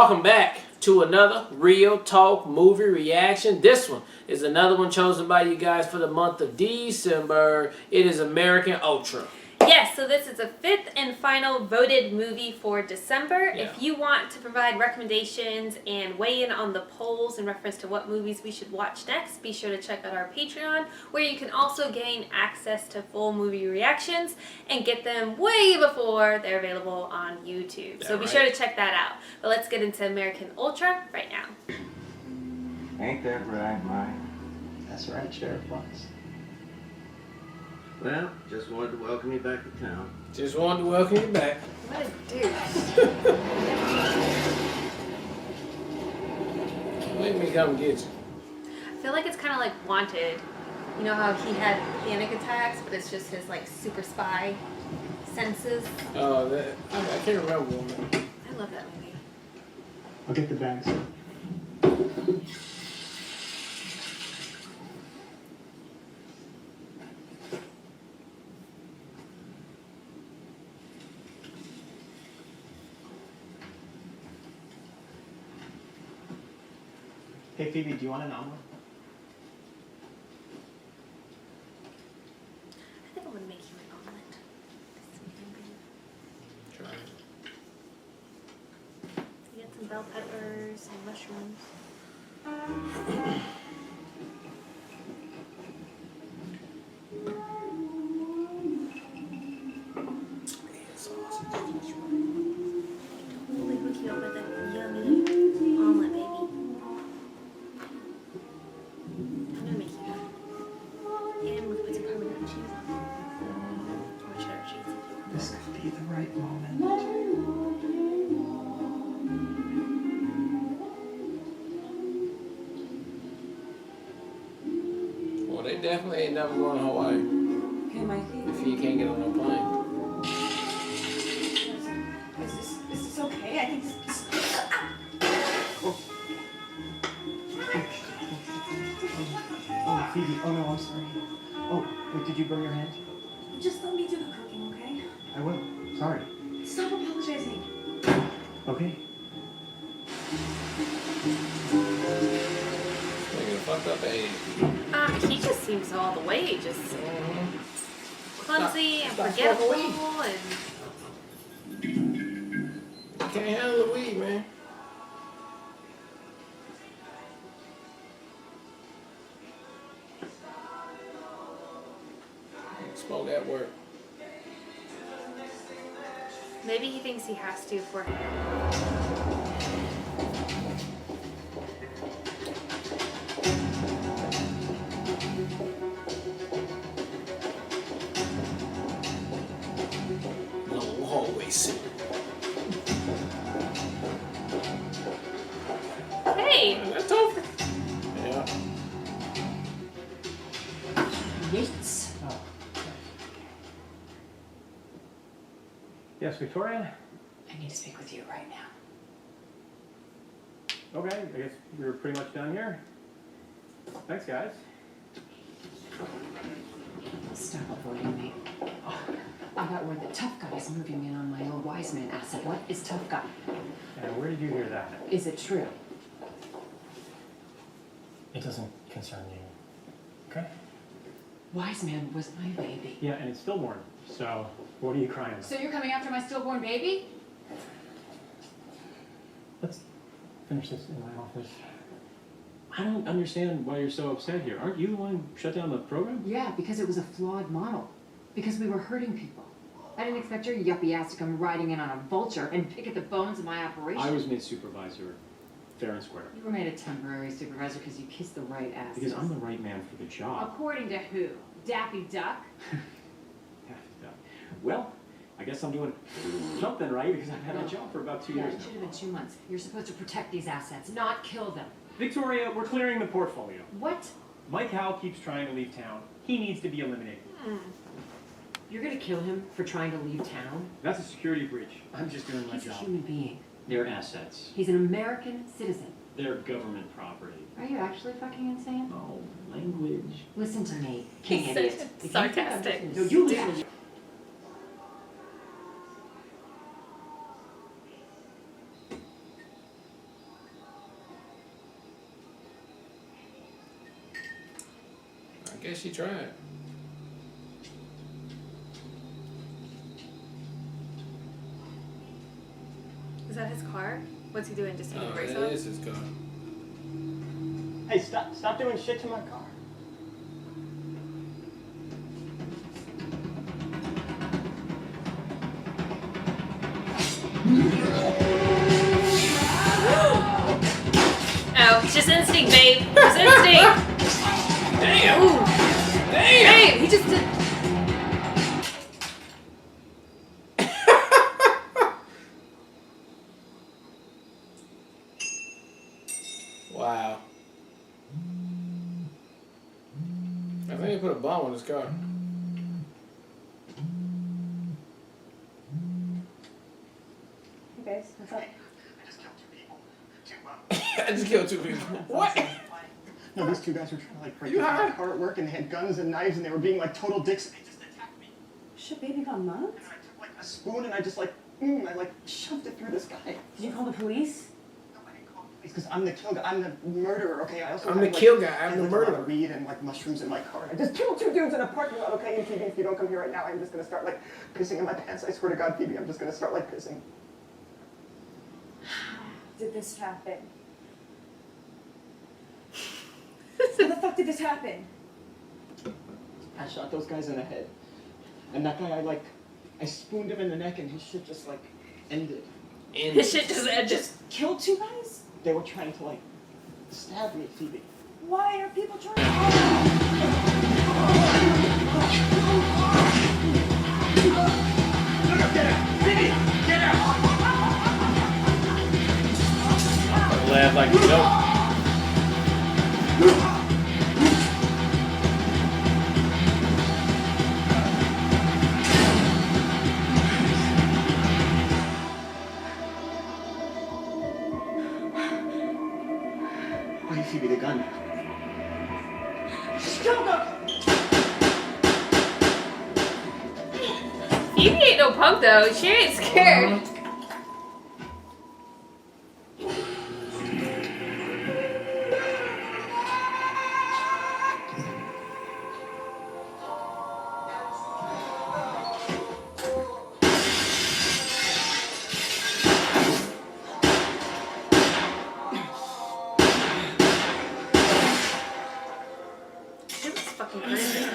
Welcome back to another Real Talk movie reaction. This one is another one chosen by you guys for the month of December. It is American Ultra. Yes, so this is the fifth and final voted movie for December. Yeah. If you want to provide recommendations and weigh in on the polls in reference to what movies we should watch next, be sure to check out our Patreon, where you can also gain access to full movie reactions and get them way before they're available on YouTube. So be sure to check that out. But let's get into American Ultra right now. Ain't that right, Mike? That's right, Sheriff Fox. Well, just wanted to welcome you back to town. Just wanted to welcome you back. What a douche. Let me come get you. I feel like it's kind of like Wanted. You know how he had panic attacks, but it's just his like super spy senses. Oh, I can't remember one. I love that movie. I'll get the bags. Hey Phoebe, do you want an omelet? I think I'm gonna make you an omelet this weekend, babe. Try. You get some bell peppers and mushrooms. Totally hook you up with a yummy omelet, baby. I'm gonna make you one. And we'll put some Parmesan cheese on it. Or cheddar cheese if you want. This could be the right moment. Well, they definitely ain't never going to Hawaii Hey, Mikey. if you can't get on no plane. Is this okay? I think this. Oh, Phoebe. Oh no, I'm sorry. Oh, wait, did you burn your hand? Just let me do the cooking, okay? I will. Sorry. Stop apologizing. Okay. Making a fucked up age. He just seems all the way just clumsy and Stop forgettable fucking and You can't handle the weed, man. Smoke at work. maybe he thinks he has to for No hallway sit. Hey! That's over. Yeah. Yates. Oh. Yes, Victoria? I need to speak with you right now. Okay, I guess we're pretty much done here. Thanks, guys. Stop avoiding me. Oh, I got word that Tough Guy is moving in on my old Wise Man asset. What is Tough Guy? And where did you hear that? Is it true? It doesn't concern you. Okay? Wise Man was my baby. Yeah, and it's stillborn. So, what are you crying about? So you're coming after my stillborn baby? Let's finish this in my office. I don't understand why you're so upset here. Aren't you the one who shut down the program? Yeah, because it was a flawed model. Because we were hurting people. I didn't expect your yuppie ass to come riding in on a vulture and pick at the bones of my operation. I was made supervisor, fair and square. You were made a temporary supervisor because you kissed the right ass. Because I'm the right man for the job. According to who? Daffy Duck? Well, I guess I'm doing something right because I've had a job for about 2 Yeah, years it should now. have been 2 months. You're supposed to protect these assets, not kill them. Victoria, we're clearing the portfolio. What? Mike Howell keeps trying to leave town. He needs to be eliminated. You're gonna kill him for trying to leave town? That's a security breach. I'm just doing my He's a job. human being. They're assets. He's an American citizen. They're government property. Are you actually fucking insane? Oh, language. Listen to me, king He's idiot. so If you think I'm sarcastic. just No, gonna you sit listen. I guess she tried. Is that his car? What's he doing? Just taking Oh, brakes that off? is his car. Hey, stop doing shit to my car. Oh, it's just instinct, babe. It's instinct. Damn! Ooh. Damn! Babe, he just did. Wow. I think he put a bomb on his car. Hey guys, what's up? I just killed 2 people. What? No, these two guys were trying to like break You into my high? car at work and they had guns and knives and they were being like total dicks and they just attacked me. Shit, baby got mugged? And I took like a spoon and I just like, I like shoved it through this guy. Did you call the police? No, I didn't call the police because I'm the kill guy. I'm the murderer, okay? I also I'm had, the like, kill guy. I'm I had, the like, a lot murderer. of weed and like mushrooms in my car. I just killed 2 dudes in a parking lot, okay? And Phoebe, if you don't come here right now, I'm just gonna start like pissing in my pants. I swear to God, Phoebe, I'm just gonna start like pissing. Did this happen? How the fuck did this happen? I shot those guys in the head. And that guy, I spooned him in the neck and his shit just like ended. His shit just ended. Killed 2 guys? They were trying to like stab me, Phoebe. Why are people trying to... Laugh like a joke. Wait, Phoebe, the gun. Phoebe ain't no punk though. She ain't scared. This is fucking crazy.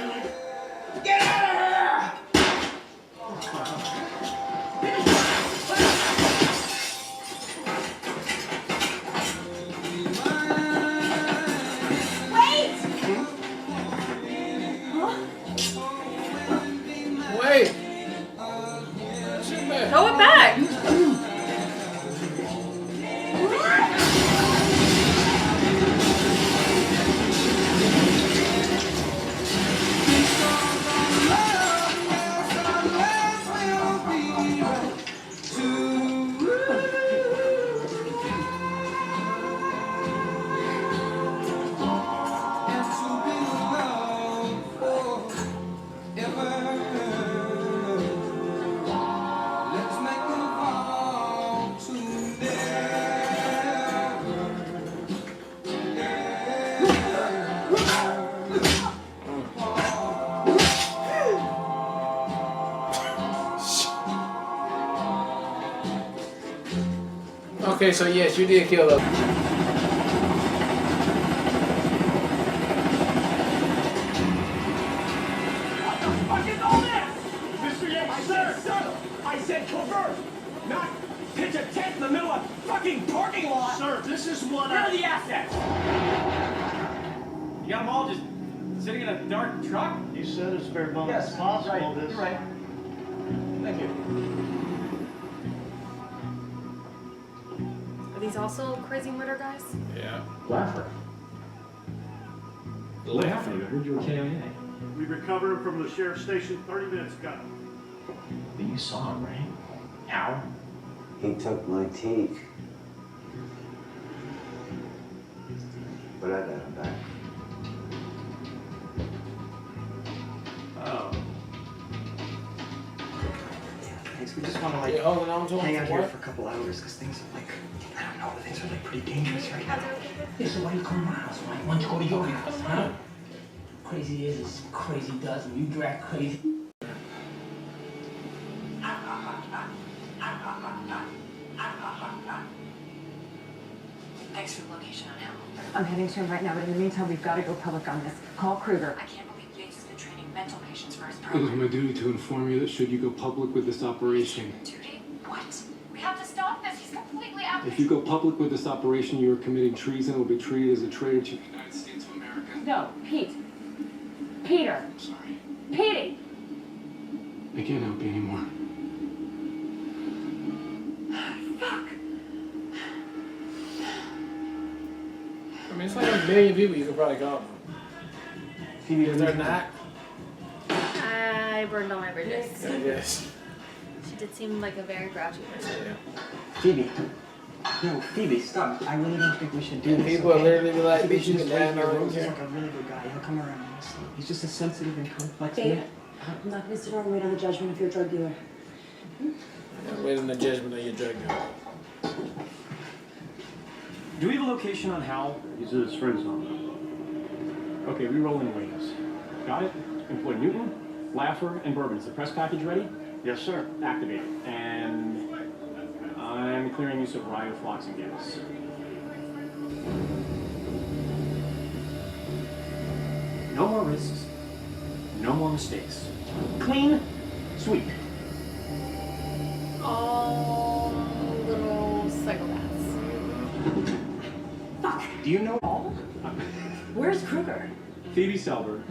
Wait. Shit back. Throw it back. Okay, so yes, you did kill them. Mr. Yates, sir! I said covert, not pitch a tent in the middle of a fucking parking lot! Sir, this is what Where are the assets? You got them all just sitting in a dark truck? You said as bare bones Yes, as possible. right, This you're right. Thank you. Are these also crazy murder guys? Yeah. Laffer. What happened? I heard you were KIA. We recovered him from the sheriff's station 30 minutes ago. But you saw him, right? How? He took my teeth. But I got him back. Oh. Thanks, we just want to like You holding on to hang him out for here what? for a couple hours because things are like, I don't know, things are like pretty dangerous right now. Hey, so why you come to my house? Why don't you go to your house, huh? Crazy is as crazy does, and you drag crazy. Thanks for the location on Hell. I'm heading to him right now, but in the meantime, we've got to go public on this. Call Kruger. I can't believe Yates has been training mental patients for his It is program. my duty to inform you that should you go public with this operation, Duty? What? We have to stop this. He's completely out. if you go public with this operation, you are committing treason and will be treated as a traitor to the United States of America. No, Pete. Peter. I'm sorry. Petey. I can't help you anymore. I mean, it's like a million people you could probably call. Phoebe, Is there not? I burned all my bridges. Yes. She did seem like a very grouchy person. Yeah. Phoebe. No, Phoebe, stop. I really don't think we should do this. People are okay? literally be like, Phoebe, bitch, you just can wait die here. now. Rose is like a really good guy. He'll come around, honestly. He's just a sensitive and complex Babe, man. I'm not gonna sit around and wait on the judgment of your drug dealer. Waiting the judgment of your drug dealer. Do we have a location on Hal? He's at his friend's home. Okay, re-roll in wings. Got it? Employ Newton, Laffer, and Bourbon. Is the press package ready? Yes, sir. Activate it. And I'm clearing use of radiofloxacin gas. No more risks. No more mistakes. Clean sweep. All little psychopaths. Do you know all? Where's Kruger? Phoebe Selber.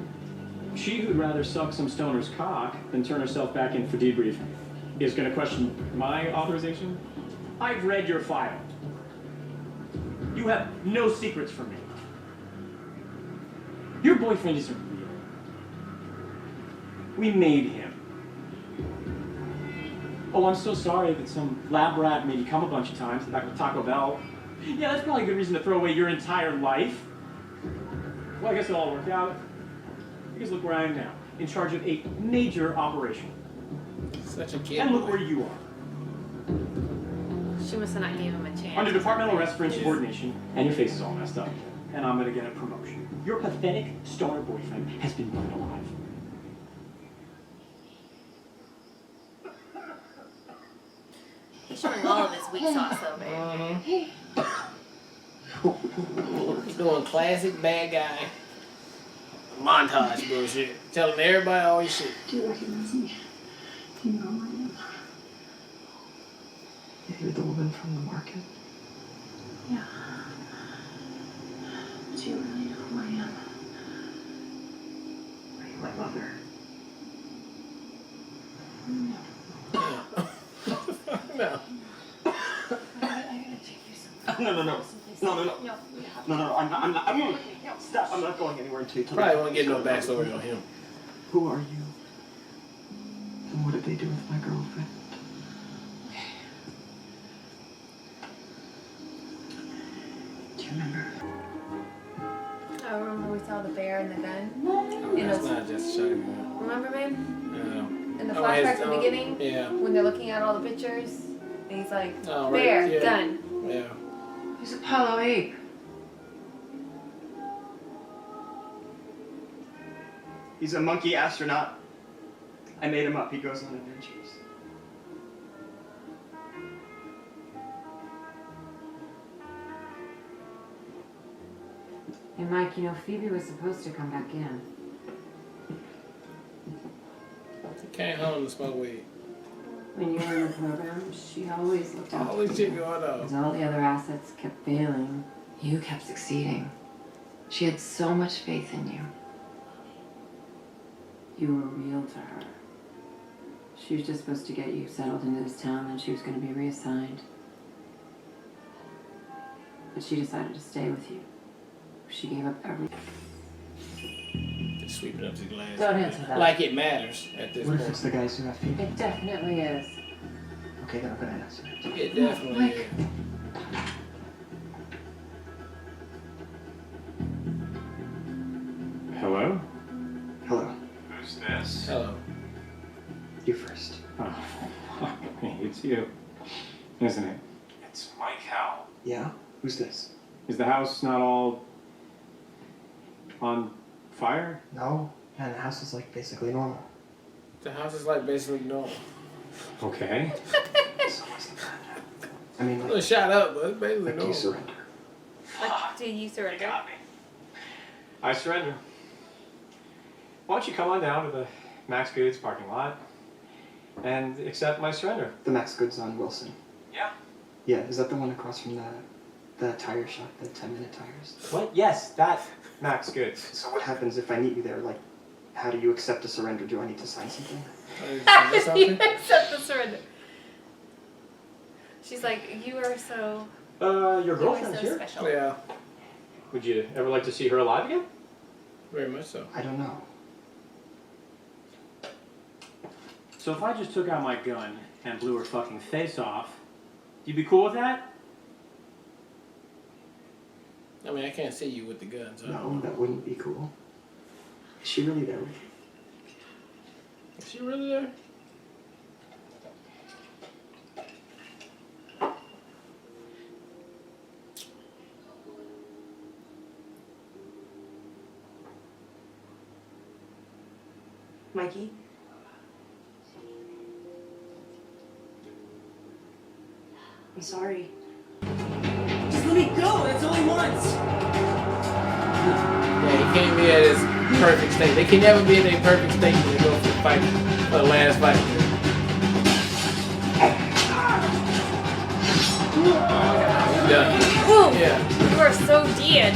She who'd rather suck some stoner's cock than turn herself back in for debrief is going to question my authorization? I've read your file. You have no secrets from me. Your boyfriend isn't real. We made him. Oh, I'm so sorry that some lab rat made you come a bunch of times back with Taco Bell. Yeah, that's probably a good reason to throw away your entire life. Well, I guess it all worked out. Because look where I am now, in charge of a major operation. Such a kid. And look where you are. She must have not gave him a chance. Under departmental arrest for insubordination, and your face is all messed up. And I'm gonna get a promotion. Your pathetic stoner boyfriend has been burned alive. He's showing all of his weak sauce though, babe. He's doing classic bad guy montage bullshit. Telling everybody all his shit. Do you recognize me? Do you know who I am? Yeah, you're the woman from the market. Yeah. Do you really know who I am? Are you my mother? No. I gotta take you somewhere. No. No, No, I'm not. Stop. I'm not going anywhere until you tell me. Probably won't get no backstory on him. Who are you? And what did they do with my girlfriend? Do you remember? I remember we saw the bear and the gun. Oh, that's not just showing me. Remember, babe? No. In the Oh, flashback his- at the beginning, Yeah. when they're looking at all the pictures, and he's like, Oh, right, bear, yeah. gun. Yeah. Who's Apollo 8? He's a monkey astronaut. I made him up. He goes on adventures. Hey, Mike, you know, Phoebe was supposed to come back in. He came home to smoke weed. When you were in the program, she always looked out All for this you. shit going on. As all the other assets kept failing, you kept succeeding. She had so much faith in you. You were real to her. She was just supposed to get you settled into this town, and she was going to be reassigned. But she decided to stay with you. She gave up everything. Just sweep it up to the glass. Don't answer that. Like it matters at this What if point. it's the guys who have Phoebe? It definitely is. Okay, then I'm gonna answer it. It definitely Mike. is. Hello? Hello. Who's this? Hello. You first. Oh, fuck me, it's you. Isn't it? It's Mike Howell. Yeah? Who's this? Is the house not all on Fire? No. And the house is like basically normal. The house is like basically normal. Okay. So what's the plan? I mean, Well, like, shut up, but it's basically like you normal. surrender. Like, do you surrender? I surrender. Why don't you come on down to the Max Goods parking lot and accept my surrender? The Max Goods on Wilson. Yeah. Yeah, is that the one across from the tire shop, the 10-minute tires? What? Yes, that Max Goods. So what happens if I meet you there? Like, how do you accept a surrender? Do I need to sign something? You accept the surrender. She's like, you are so. Your You are girlfriend's so here. special. Yeah, Would you ever like to see her alive again? very much so. I don't know. So if I just took out my gun and blew her fucking face off, you'd be cool with that? I mean, I can't see you with the guns. Huh? No, that wouldn't be cool. Is she really there with you? Is she really there? Mikey? I'm sorry. Just let me go. It's only once. Yeah, he can't be at his perfect state. They can never be at their perfect state when they go for the fight, for the last fight. He's done. Woo! Yeah. You are so dead.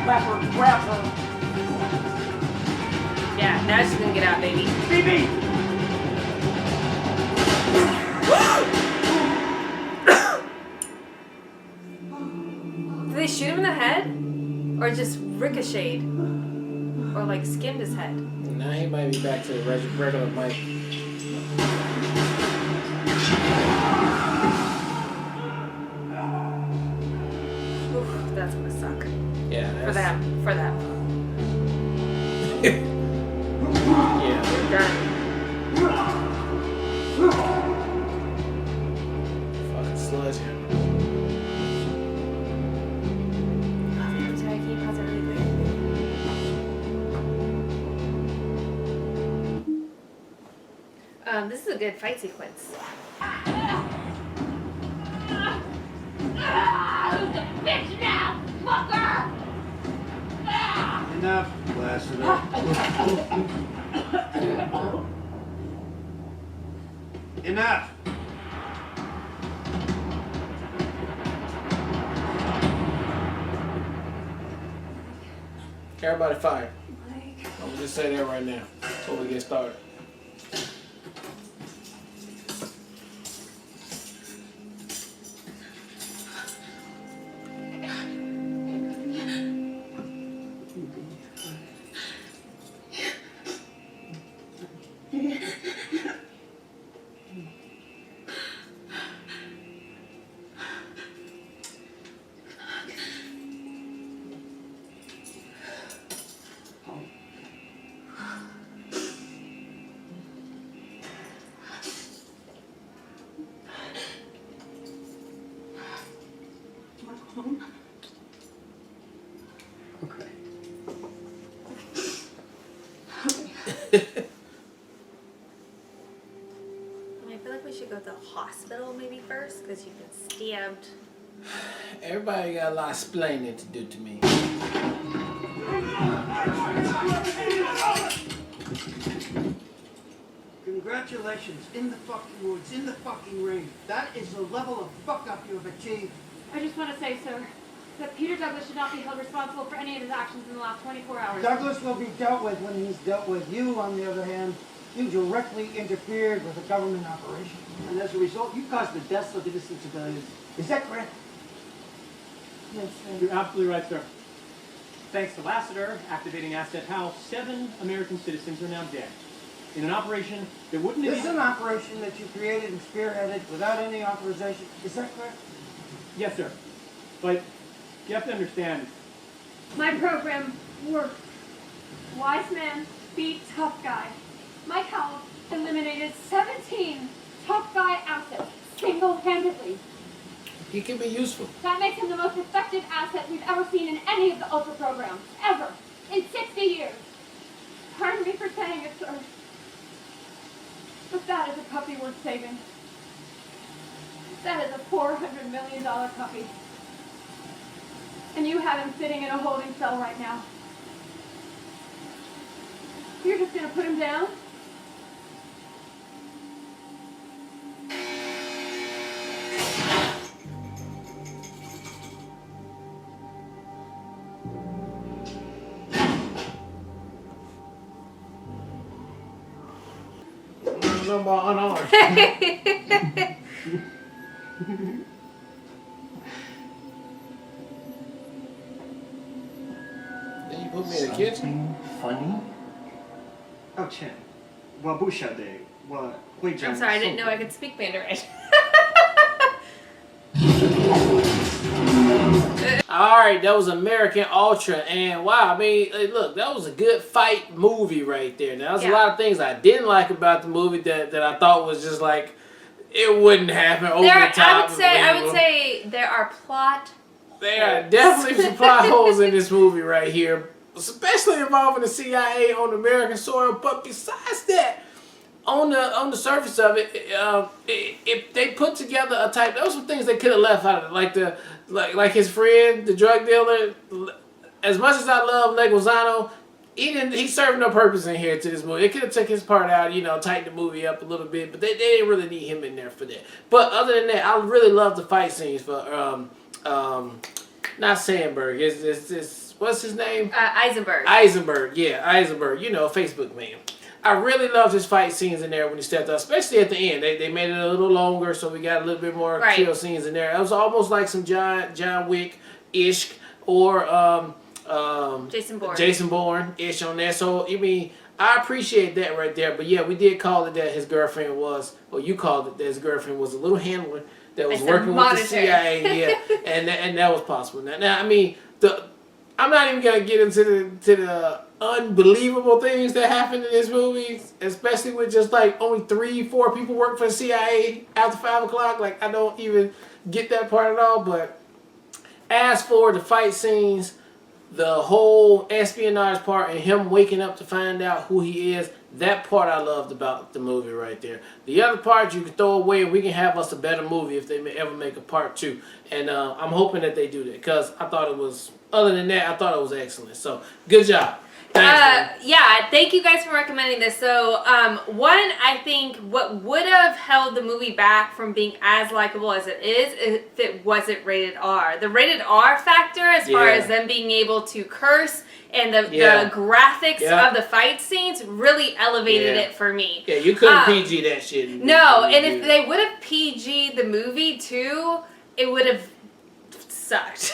Grab her. Yeah, now she's gonna get out, baby. BB. Did they shoot him in the head? Or just ricocheted? Or like skimmed his head? Now he might be back to the regular Mike. Oof, that's gonna suck. Yeah, For that's... them. For them. Yeah. They're done. Fucking sledgehammer. I'm sorry, can you pause it really quick? This is a good fight sequence. Enough. Blast it up. Enough. Everybody fired. Mike. I'm gonna just say that right now before we get started. Okay. I feel like we should go to the hospital maybe first, because you've been stabbed. Everybody got a lot of explaining to do to me. Congratulations, in the fucking woods, in the fucking ring. That is the level of fuck up you have achieved. I just want to say, sir, that Peter Douglas should not be held responsible for any of his actions in the last 24 hours. Douglas will be dealt with when he's dealt with. You, on the other hand, you directly interfered with a government operation. And as a result, you caused the deaths of innocent civilians. Is that correct? Yes, sir. You're absolutely right, sir. Thanks to Lassiter activating Asset House, 7 American citizens are now dead. In an operation that wouldn't have This is an operation that you created and spearheaded without any authorization. Is that correct? Yes, sir. But you have to understand, My program worked. Wise man beat tough guy. Mike Howell eliminated 17 tough guy assets single-handedly. He can be useful. That makes him the most effective asset we've ever seen in any of the Ultra programs. Ever. In 60 years. Pardon me for saying it, sir. But that is a puppy worth saving. That is a $400 million puppy. And you have him sitting in a holding cell right now. You're just gonna put him down? Number unarmed. Then you put me in the kitchen. Funny? Oh, Chen. Wabusha de. I'm sorry, I didn't know I could speak Mandarin. Alright, that was American Ultra, and wow, I mean, look, that was a good fight movie right there. Now, there's a lot of things I didn't like about the movie that I thought was just like, it wouldn't happen over the top. I would say there are plot There are definitely some plot holes in this movie right here, especially involving the CIA on American soil, but besides that, on the surface of it, if they put together a type, there were some things they could have left out of it, like his friend, the drug dealer. As much as I love Leguizamo, he served no purpose in here to this movie. They could have took his part out, tightened the movie up a little bit, but they didn't really need him in there for that. But other than that, I really love the fight scenes for not Sandberg. It's what's his name? Eisenberg. Eisenberg, Facebook man. I really loved his fight scenes in there when he stepped up, especially at the end. They made it a little longer, so we got a little bit more kill scenes in there. It was almost like some John Wick-ish or Jason Bourne-ish on there. So, I mean, I appreciate that right there. But, yeah, we did call it that his girlfriend was, or you called it that his girlfriend was a little handler that was working with the CIA. Yeah, and that was possible. Now, I mean, I'm not even going to get into the unbelievable things that happened in this movie, especially with just like only 3-4 people work for the CIA after 5 o'clock. Like, I don't even get that part at all. But as for the fight scenes, the whole espionage part and him waking up to find out who he is, that part I loved about the movie right there. The other part you can throw away and we can have us a better movie if they ever make a part 2. And I'm hoping that they do that because I thought it was, other than that, I thought it was excellent. So, good job. Thanks, yeah, thank you guys for recommending this. So, one, I think what would have held the movie back from being as likable as it is if it wasn't rated R. The rated R factor, as far as them being able to curse and the graphics of the fight scenes, really elevated it for me. Yeah, you couldn't PG that shit. No, and if they would have PG the movie too, it would have sucked.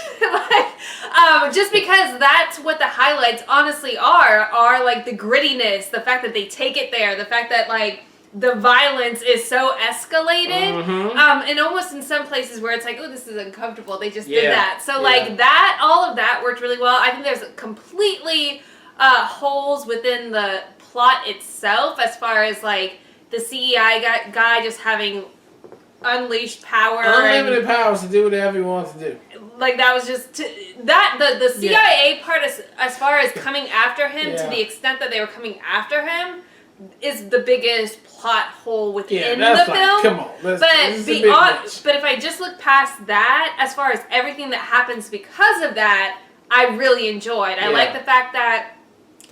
Just because that's what the highlights honestly are like the grittiness, the fact that they take it there, the fact that like the violence is so escalated, and almost in some places where it's like, oh, this is uncomfortable, they just did that. So like that, all of that worked really well. I think there's completely holes within the plot itself as far as like the CEI guy just having unleashed power, unlimited powers to do whatever he wants to do. Like that was just the CIA part as far as coming after him to the extent that they were coming after him is the biggest plot hole within the film. Come on, but if I just look past that, as far as everything that happens because of that, I really enjoyed. I like the fact that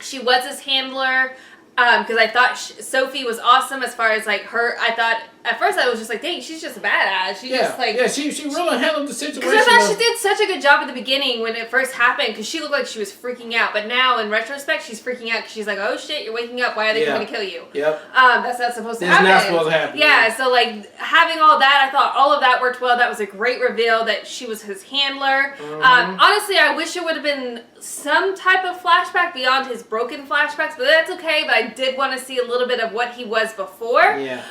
she was his handler. Because I thought Sophie was awesome as far as like her. I thought at first I was just like, dang, she's just a badass. She just like she really handled the situation. Because I thought she did such a good job at the beginning when it first happened. Because she looked like she was freaking out, but now in retrospect, she's freaking out because she's like, oh shit, you're waking up. Why are they coming to kill you? Yep. That's not supposed to happen. That's not supposed to happen. Yeah. So like having all that, I thought all of that worked well. That was a great reveal that she was his handler. Honestly, I wish it would have been some type of flashback beyond his broken flashbacks, but that's okay. But I did want to see a little bit of what he was before. Yeah.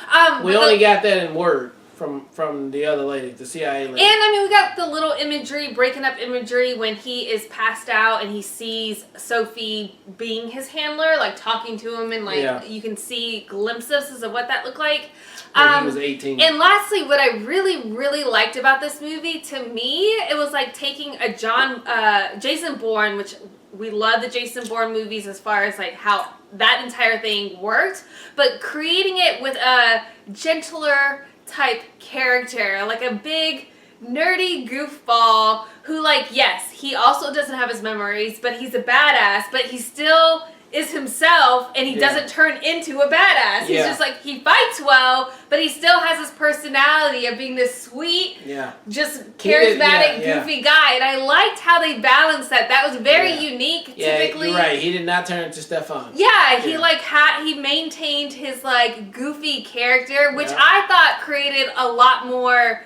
We only got that in word from the other lady, the CIA lady. And I mean, we got the little imagery, breaking up imagery when he is passed out and he sees Sophie being his handler, like talking to him, and like you can see glimpses of what that looked like. when he was 18. And lastly, what I really, really liked about this movie, to me, it was like taking a Jason Bourne, which we love the Jason Bourne movies as far as like how that entire thing worked, but creating it with a gentler type character, like a big nerdy goofball who, like, yes, he also doesn't have his memories, but he's a badass, but he still is himself, and he doesn't turn into a badass. He's just like, he fights well, but he still has his personality of being this sweet, just charismatic, goofy guy. And I liked how they balanced that. That was very unique. Typically, you're right. He did not turn into Stefan. Yeah, he like he maintained his like goofy character, which I thought created a lot more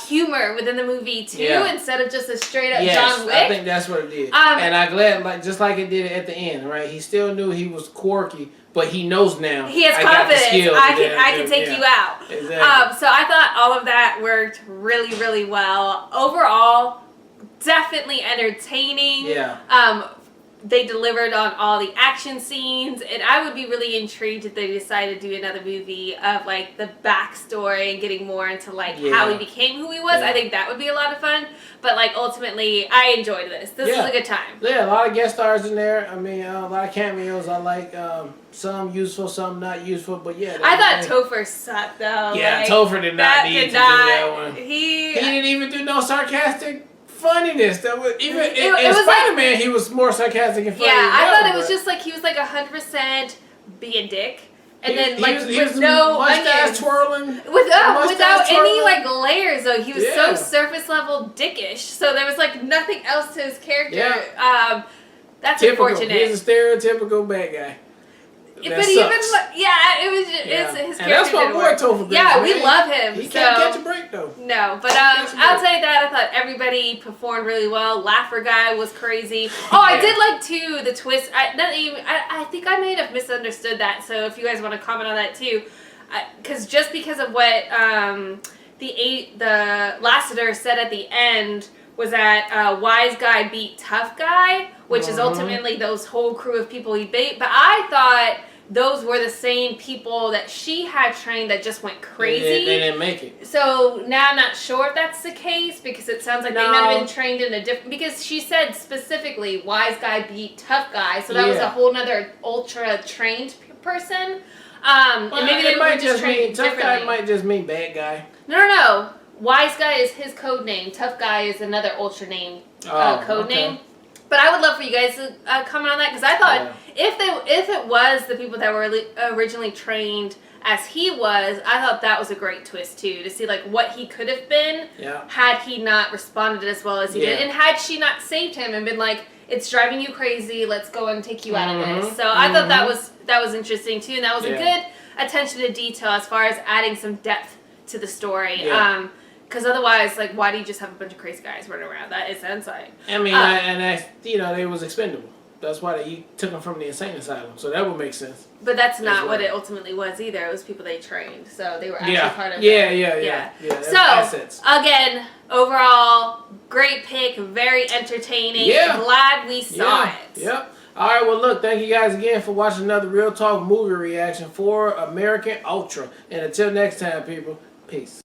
humor within the movie too, instead of just a straight up John Wick. I think that's what it did. And I'm glad, like just like it did at the end, right? He still knew he was quirky, but he knows now. He has confidence. I can take you out. Exactly. So I thought all of that worked really, really well. Overall, definitely entertaining. Yeah. They delivered on all the action scenes, and I would be really intrigued if they decided to do another movie of like the backstory and getting more into like how he became who he was. I think that would be a lot of fun. But like ultimately, I enjoyed this. This was a good time. Yeah, a lot of guest stars in there. I mean, a lot of cameos. I like some useful, some not useful. But yeah, I thought Topher sucked though. Yeah, like, Topher did not need to do that one. He didn't even do no sarcastic funniness. That was even in Spider-Man, he was more sarcastic and funny. Yeah, I thought it was just like he was like 100% being a dick, and then like with no mustache twirling, without any like layers though. He was so surface level dickish. So there was like nothing else to his character. Yeah. That's unfortunate. He's a stereotypical bad guy. But even it was just, his character. And that's my boy Topher. Yeah, we love him. He can't catch a break though. No, but I'll tell you that I thought everybody performed really well. Laugher guy was crazy. Oh, I did like too the twist. I think I may have misunderstood that. So if you guys want to comment on that too, because of what the Lassiter said at the end was that wise guy beat tough guy, which is ultimately those whole crew of people he beat. But I thought those were the same people that she had trained that just went crazy. They didn't make it. So now I'm not sure if that's the case, because it sounds like they might have been trained in a different... Because she said specifically, wise guy beat tough guy. So that was a whole nother ultra trained person. And maybe they might just train tough guy might just mean bad guy. No. Wise guy is his code name. Tough guy is another ultra name code name. But I would love for you guys to comment on that, because I thought if it was the people that were originally trained as he was, I thought that was a great twist too, to see like what he could have been had he not responded as well as he did, and had she not saved him and been like, it's driving you crazy, let's go and take you out of this. So I thought that was interesting too, and that was a good attention to detail as far as adding some depth to the story. Because otherwise, like, why do you just have a bunch of crazy guys running around? That is insane. I mean, and that's, they was expendable. That's why he took them from the insane asylum. So that would make sense. But that's not what it ultimately was either. It was people they trained. So they were actually part of So, assets. Again, overall, great pick. Very entertaining. Glad we saw it. Yep. All right, well, look, thank you guys again for watching another Real Talk movie reaction for American Ultra. And until next time, people, peace.